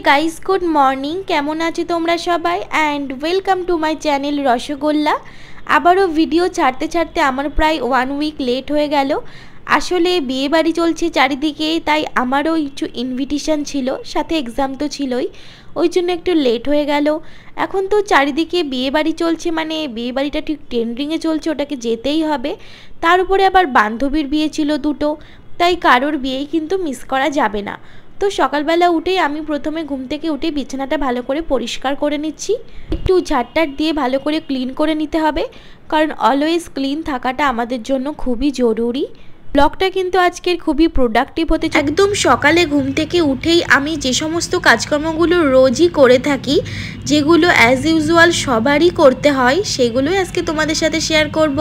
Guys good morning, কেমন আছো তোমরা সবাই? And welcome to my channel rasgulla. আবারও ভিডিও ছাড়তে ছাড়তে আমার প্রায় 1 উইক লেট হয়ে গেল। আসলে বিয়ে বাড়ি চলছে চারিদিকে, তাই আমারও কিছু ইনভিটেশন ছিল, সাথে এক্সাম তো ছিলই, ওই জন্য একটু লেট হয়ে গেল। এখন তো চারিদিকে বিয়ে বাড়ি চলছে, মানে বিয়ে বাড়িটা ঠিক ট্রেন্ডিংয়ে চলছে, ওটাকে যেতেই হবে। তার উপরে আবার বান্ধবীর বিয়ে ছিল দুটো, তাই কারোর বিয়েই কিন্তু মিস করা যাবে না। তো সকালবেলা উঠেই আমি প্রথমে ঘুম থেকে উঠে বিছানাটা ভালো করে পরিষ্কার করে নিচ্ছি, একটু ঝাড়টার দিয়ে ভালো করে ক্লিন করে নিতে হবে, কারণ অলওয়েজ ক্লিন থাকাটা আমাদের জন্য খুবই জরুরি। ব্লগটা কিন্তু আজকের খুবই প্রোডাক্টিভ হতে চাই। একদম সকালে ঘুম থেকে উঠেই আমি যে সমস্ত কাজকর্মগুলো রোজই করে থাকি, যেগুলো অ্যাজ ইউজুয়াল সবারই করতে হয়, সেগুলোই আজকে তোমাদের সাথে শেয়ার করব।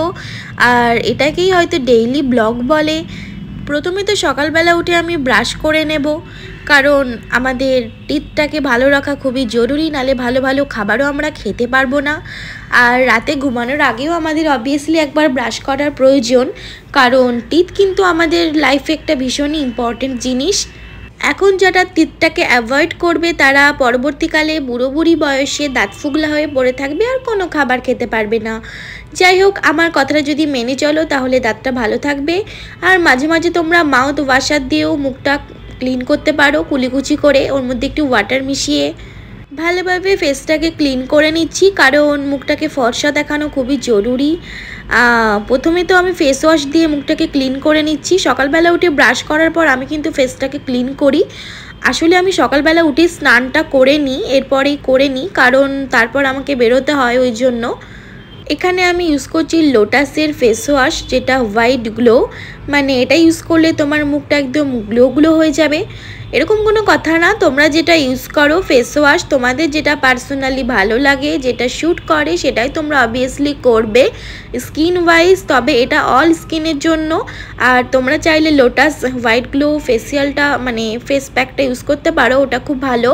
আর এটাকেই হয়তো ডেইলি ব্লগ বলে। প্রথমে তো সকালবেলা উঠে আমি ব্রাশ করে নেব, কারণ আমাদের টিথটাকে ভালো রাখা খুবই জরুরি, নালে ভালো ভালো খাবারও আমরা খেতে পারবো না। আর রাতে ঘুমানোর আগেও আমাদের অবভিয়াসলি একবার ব্রাশ করার প্রয়োজন, কারণ টিথ কিন্তু আমাদের লাইফে একটা ভীষণই ইম্পর্টেন্ট জিনিস। এখন যারা টিথটাকে অ্যাভয়েড করবে, তারা পরবর্তীকালে বুড়ো বুড়ি বয়সে দাঁত ফুগলা হয়ে পড়ে থাকবে আর কোনো খাবার খেতে পারবে না। যাই হোক, আমার কথাটা যদি মেনে চলো তাহলে দাঁতটা ভালো থাকবে। আর মাঝে মাঝে তোমরা মাউথ ওয়াশার দিয়েও মুখটা ক্লিন করতে পারো, কুলিকুচি করে ওর মধ্যে একটু ওয়াটার মিশিয়ে ভালোভাবে ফেসটাকে ক্লিন করে নিচ্ছি, কারণ মুখটাকে ফর্সা দেখানো খুবই জরুরি। প্রথমে তো আমি ফেস ওয়াশ দিয়ে মুখটাকে ক্লিন করে নিচ্ছি। সকালবেলা উঠে ব্রাশ করার পর আমি কিন্তু ফেসটাকে ক্লিন করি। আসলে আমি সকালবেলা উঠে স্নানটা করে নিই, এরপরেই করে নিই, কারণ তারপর আমাকে বেরোতে হয়, ওই জন্য। এখানে আমি ইউজ করছি লোটাসের ফেস ওয়াশ, যেটা হোয়াইট গ্লো, মানে এটা ইউজ করলে তোমার মুখটা একদম গ্লো গ্লো হয়ে যাবে। এরকম কোনো কথা না, তোমরা যেটা ইউজ করো ফেস ওয়াশ, তোমাদের যেটা পার্সোনালি ভালো লাগে, যেটা শ্যুট করে, সেটাই তোমরা অবভিয়াসলি করবে স্কিন ওয়াইজ। তবে এটা অল স্কিনের জন্য। আর তোমরা চাইলে লোটাস হোয়াইট গ্লো ফেসিয়ালটা, মানে ফেস প্যাকটা ইউজ করতে পারো, ওটা খুব ভালো।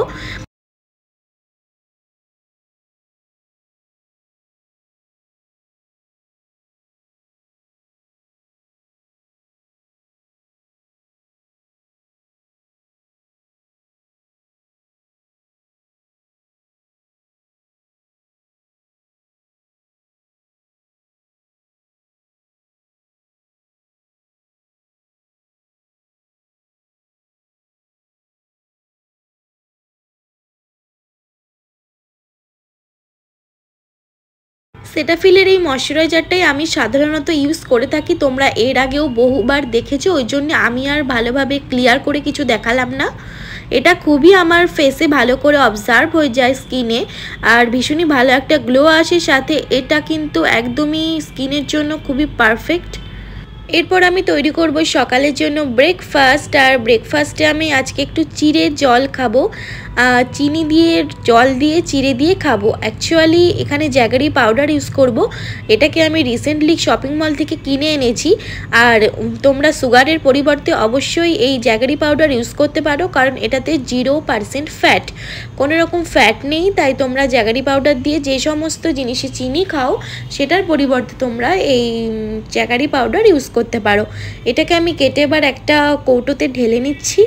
সেটাফিলের এই ময়শ্চারাইজারটাই আমি সাধারণত ইউজ করে থাকি, তোমরা এর আগেও বহুবার দেখেছো, ওই জন্য আমি আর ভালোভাবে ক্লিয়ার করে কিছু দেখালাম না। এটা খুবই আমার ফেসে ভালো করে অবজার্ভ হয়ে যায় স্কিনে, আর ভীষণই ভালো একটা গ্লো আসে সাথে। এটা কিন্তু একদমই স্কিনের জন্য খুবই পারফেক্ট। এরপর আমি তৈরি করব সকালের জন্য ব্রেকফাস্ট। আর ব্রেকফাস্টে আমি আজকে একটু চিড়ে জল খাবো, চিনি দিয়ে জল দিয়ে চিড়ে দিয়ে খাবো। অ্যাকচুয়ালি এখানে জ্যাগারি পাউডার ইউজ করব, এটাকে আমি রিসেন্টলি শপিং মল থেকে কিনে এনেছি। আর তোমরা সুগারের পরিবর্তে অবশ্যই এই জ্যাগারি পাউডার ইউজ করতে পারো, কারণ এটাতে 0% ফ্যাট, কোনো রকম ফ্যাট নেই। তাই তোমরা জ্যাগারি পাউডার দিয়ে যে সমস্ত জিনিসে চিনি খাও, সেটার পরিবর্তে তোমরা এই জ্যাগারি পাউডার ইউজ করতে পারো। এটাকে আমি কেটে এবার একটা কৌটোতে ঢেলে নিচ্ছি।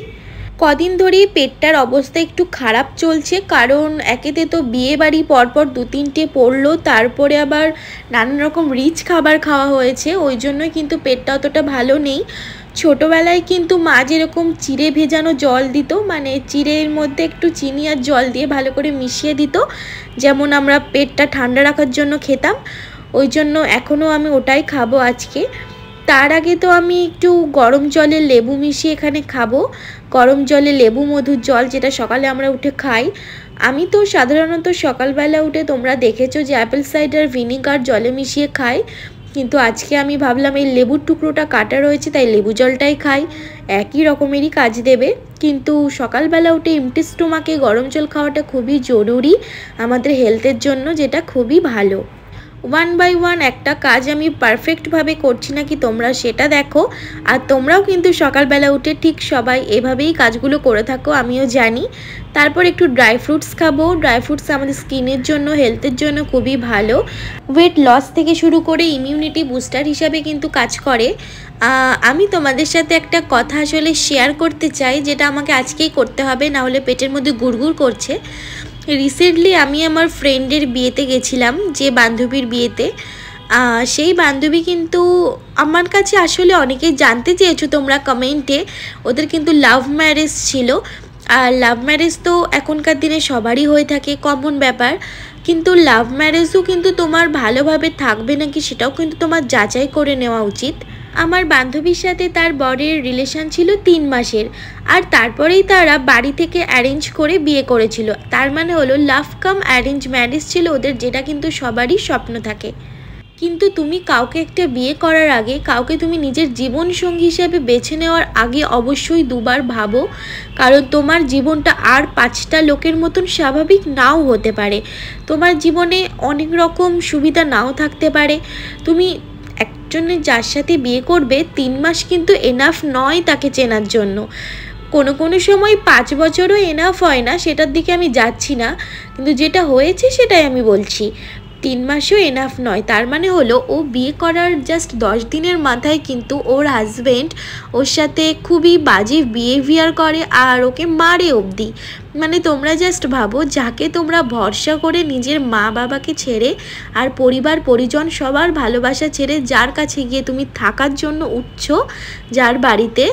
কদিন ধরেই পেটটার অবস্থা একটু খারাপ চলছে, কারণ একেতে তো বিয়ে বাড়ি পরপর 2-3টে পড়লো, তারপরে আবার নানান রকম রিচ খাবার খাওয়া হয়েছে, ওই জন্যই কিন্তু পেটটা অতটা ভালো নেই। ছোটোবেলায় কিন্তু মা যেরকম চিড়ে ভেজানো জল দিত, মানে চিড়ের মধ্যে একটু চিনি আর জল দিয়ে ভালো করে মিশিয়ে দিত, যেমন আমরা পেটটা ঠান্ডা রাখার জন্য খেতাম, ওই জন্য এখনও আমি ওটাই খাবো আজকে। তার আগে তো আমি একটু গরম জলে লেবু মিশিয়ে এখানে খাবো, গরম জলে লেবু মধুর জল, যেটা সকালে আমরা উঠে খাই। আমি তো সাধারণত সকালবেলা উঠে তোমরা দেখেছো যে অ্যাপেল সাইডার ভিনিগার জলে মিশিয়ে খাই, কিন্তু আজকে আমি ভাবলাম এই লেবুর টুকরোটা কাটা রয়েছে, তাই লেবু জলটাই খাই, একই রকমেরই কাজ দেবে। কিন্তু সকালবেলা উঠে এমটি স্টোমাকে গরম জল খাওয়াটা খুবই জরুরি আমাদের হেলথের জন্য, যেটা খুবই ভালো। ওয়ান বাই ওয়ান একটা কাজ আমি পারফেক্টভাবে করছি নাকি তোমরা সেটা দেখো। আর তোমরাও কিন্তু সকালবেলা উঠে ঠিক সবাই এভাবেই কাজগুলো করে থাকো, আমিও জানি। তারপর একটু ড্রাই ফ্রুটস খাবো। ড্রাই ফ্রুটস আমাদের স্কিনের জন্য, হেলথের জন্য খুবই ভালো। ওয়েট লস থেকে শুরু করে ইমিউনিটি বুস্টার হিসাবে কিন্তু কাজ করে। আমি তোমাদের সাথে একটা কথা আসলে শেয়ার করতে চাই, যেটা আমাকে আজকেই করতে হবে, না হলে পেটের মধ্যে গুড়গুড় করছে। রিসেন্টলি আমি আমার ফ্রেন্ডের বিয়েতে গেছিলাম, যে বান্ধবীর বিয়েতে। সেই বান্ধবী কিন্তু আমার কাছে আসলে অনেকেই জানতে চেয়েছো তোমরা কমেন্টে, ওদের কিন্তু লাভ ম্যারেজ ছিল। আর লাভ ম্যারেজ তো এখনকার দিনে সবারই হয়ে থাকে, কমন ব্যাপার। কিন্তু লাভ ম্যারেজও কিন্তু তোমার ভালোভাবে থাকবে নাকি সেটাও কিন্তু তোমার যাচাই করে নেওয়া উচিত। আমার বান্ধবীর সাথে তার বরের রিলেশন ছিল 3 মাসের, আর তারপরেই তারা বাড়ি থেকে অ্যারেঞ্জ করে বিয়ে করেছিল। তার মানে হলো লাভ কাম অ্যারেঞ্জ ম্যারেজ ছিল ওদের, যেটা কিন্তু সবারই স্বপ্ন থাকে। কিন্তু তুমি কাউকে একটা বিয়ে করার আগে, কাউকে তুমি নিজের জীবনসঙ্গী হিসেবে বেছে নেওয়ার আগে অবশ্যই দুবার ভাবো। কারণ তোমার জীবনটা আর 5টা লোকের মতন স্বাভাবিক নাও হতে পারে। তোমার জীবনে অনেক রকম সুবিধা নাও থাকতে পারে। তুমি একজনের যার সাথে বিয়ে করবে 3 মাস কিন্তু এনাফ নয় তাকে চেনার জন্য। কোনো কোনো সময় 5 বছরও এনাফ হয় না, সেটার দিকে আমি যাচ্ছি না, কিন্তু যেটা হয়েছে সেটাই আমি বলছি। 3 মাসও এনাফ নয়। তার মানে হলো ও বিয়ে করার জাস্ট 10 দিনের মাথায় কিন্তু ওর হাজব্যান্ড ওর সাথে খুবই বাজে বিহেভিয়ার করে আর ওকে মারে অবধি। মানে তোমরা জাস্ট ভাবো, যাকে তোমরা ভরসা করে নিজের মা বাবাকে ছেড়ে আর পরিবার পরিজন সবার ভালোবাসা ছেড়ে যার কাছে গিয়ে তুমি থাকার জন্য উঠছো, যার বাড়িতে,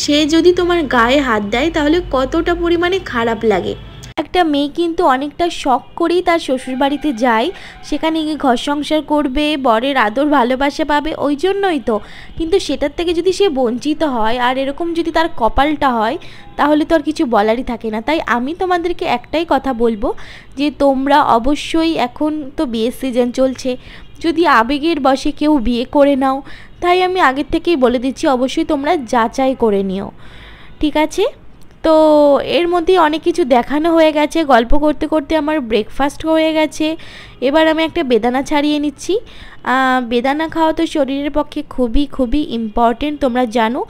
সে যদি তোমার গায়ে হাত দেয় তাহলে কতটা পরিমাণে খারাপ লাগে। একটা মেয়ে কিন্তু অনেকটা শখ করেই তার শ্বশুরবাড়িতে যায়, সেখানে গিয়ে ঘর সংসার করবে, বরের আদর ভালোবাসা পাবে, ওই জন্যই তো। কিন্তু সেটার থেকে যদি সে বঞ্চিত হয় আর এরকম যদি তার কপালটা হয়, তাহলে তো আর কিছু বলারই থাকে না। তাই আমি তোমাদেরকে একটাই কথা বলবো, যে তোমরা অবশ্যই, এখন তো বিয়ের সিজন চলছে, যদি আবেগের বশে কেউ বিয়ে করে নাও, তাই আমি আগের থেকেই বলে দিচ্ছি অবশ্যই তোমরা যাচাই করে নিও, ঠিক আছে? তো এর মধ্যে অনেক কিছু দেখানো হয়ে গেছে, গল্প করতে করতে আমার ব্রেকফাস্ট হয়ে গেছে। এবার আমি একটা বেদানা ছাড়িয়ে নিচ্ছি। বেদানা খাওয়া তো শরীরের পক্ষে খুবই খুবই ইম্পর্টেন্ট, তোমরা জানো।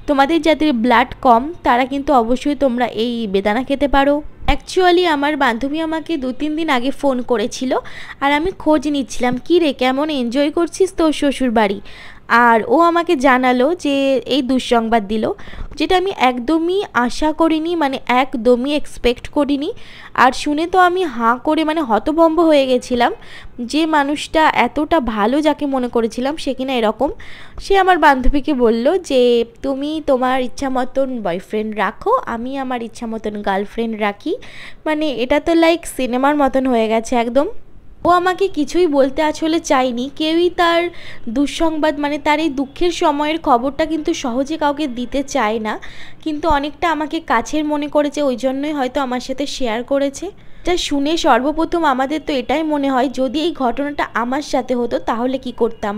তোমাদের যাদের ব্লাড কম তারা কিন্তু অবশ্যই তোমরা এই বেদানা খেতে পারো। অ্যাকচুয়ালি আমার বান্ধবী আমাকে 2-3 দিন আগে ফোন করেছিল, আর আমি খোঁজ নিচ্ছিলাম, কী রে কেমন এনজয় করছিস তোর শ্বশুরবাড়ি। আর ও আমাকে জানালো যে এই দুঃসংবাদ দিল, যেটা আমি একদমই আশা করিনি, মানে একদমই এক্সপেক্ট করিনি। আর শুনে তো আমি হাঁ করে মানে হতভম্ব হয়ে গেছিলাম, যে মানুষটা এতটা ভালো যাকে মনে করেছিলাম সে কিনা এরকম। সে আমার বান্ধবীকে বলল যে তুমি তোমার ইচ্ছা মতন বয়ফ্রেন্ড রাখো, আমি আমার ইচ্ছা মতন গার্লফ্রেন্ড রাখি। মানে এটা তো লাইক সিনেমার মতন হয়ে গেছে একদম। ও আমাকে কিছুই বলতে আসলে চায়নি, কেউই তার দুঃসংবাদ মানে তার এই দুঃখের সময়ের খবরটা কিন্তু সহজে কাউকে দিতে চায় না, কিন্তু অনেকটা আমাকে কাছের মনে করেছে, ওই জন্যই হয়তো আমার সাথে শেয়ার করেছে। যা শুনে সর্বপ্রথম আমাদের তো এটাই মনে হয়, যদি এই ঘটনাটা আমার সাথে হতো তাহলে কি করতাম।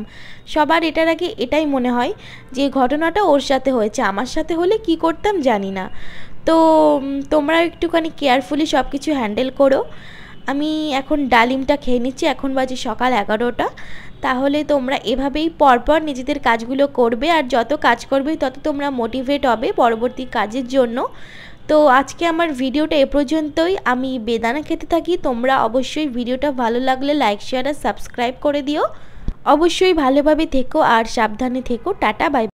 সবার এটার আগে এটাই মনে হয় যে ঘটনাটা ওর সাথে হয়েছে, আমার সাথে হলে কি করতাম জানি না। তো তোমরা একটুখানি কেয়ারফুলি সব কিছু হ্যান্ডেল করো। আমি এখন ডালিমটা খেয়ে নিচ্ছি, এখন বাজে সকাল 11টা। তাহলে তোমরা এভাবেই পরপর নিজেদের কাজগুলো করবে, আর যত কাজ করবে তত তোমরা মোটিভেট হবে পরবর্তী কাজের জন্য। তো আজকে আমার ভিডিওটা এ পর্যন্তই। আমি বেদানা খেতে থাকি। তোমরা অবশ্যই ভিডিওটা ভালো লাগলে লাইক শেয়ার আর সাবস্ক্রাইব করে দিও। অবশ্যই ভালোভাবে থেকো আর সাবধানে থেকো। Tata, by.